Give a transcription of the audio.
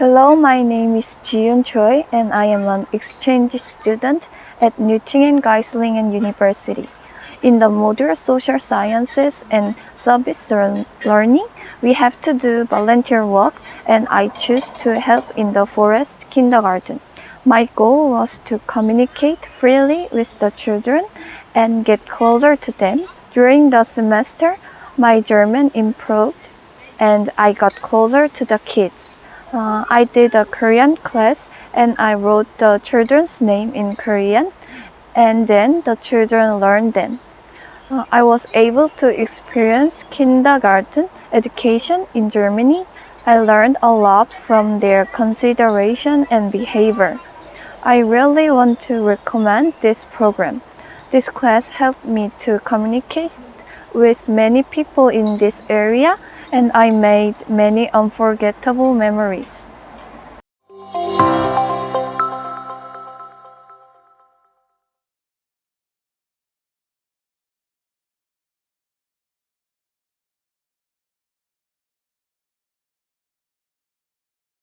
Hello, my name is Jiyoon Joy and I am an exchange student at Nürtingen-Geislingen University. In the module Social Sciences and Service Learning, we have to do volunteer work and I choose to help in the forest kindergarten. My goal was to communicate freely with the children and get closer to them. During the semester, my German improved and I got closer to the kids. I did a Korean class and I wrote the children's name in Korean and then the children learned them. I was able to experience kindergarten education in Germany. I learned a lot from their consideration and behavior. I really want to recommend this program. This class helped me to communicate with many people in this area and I made many unforgettable memories.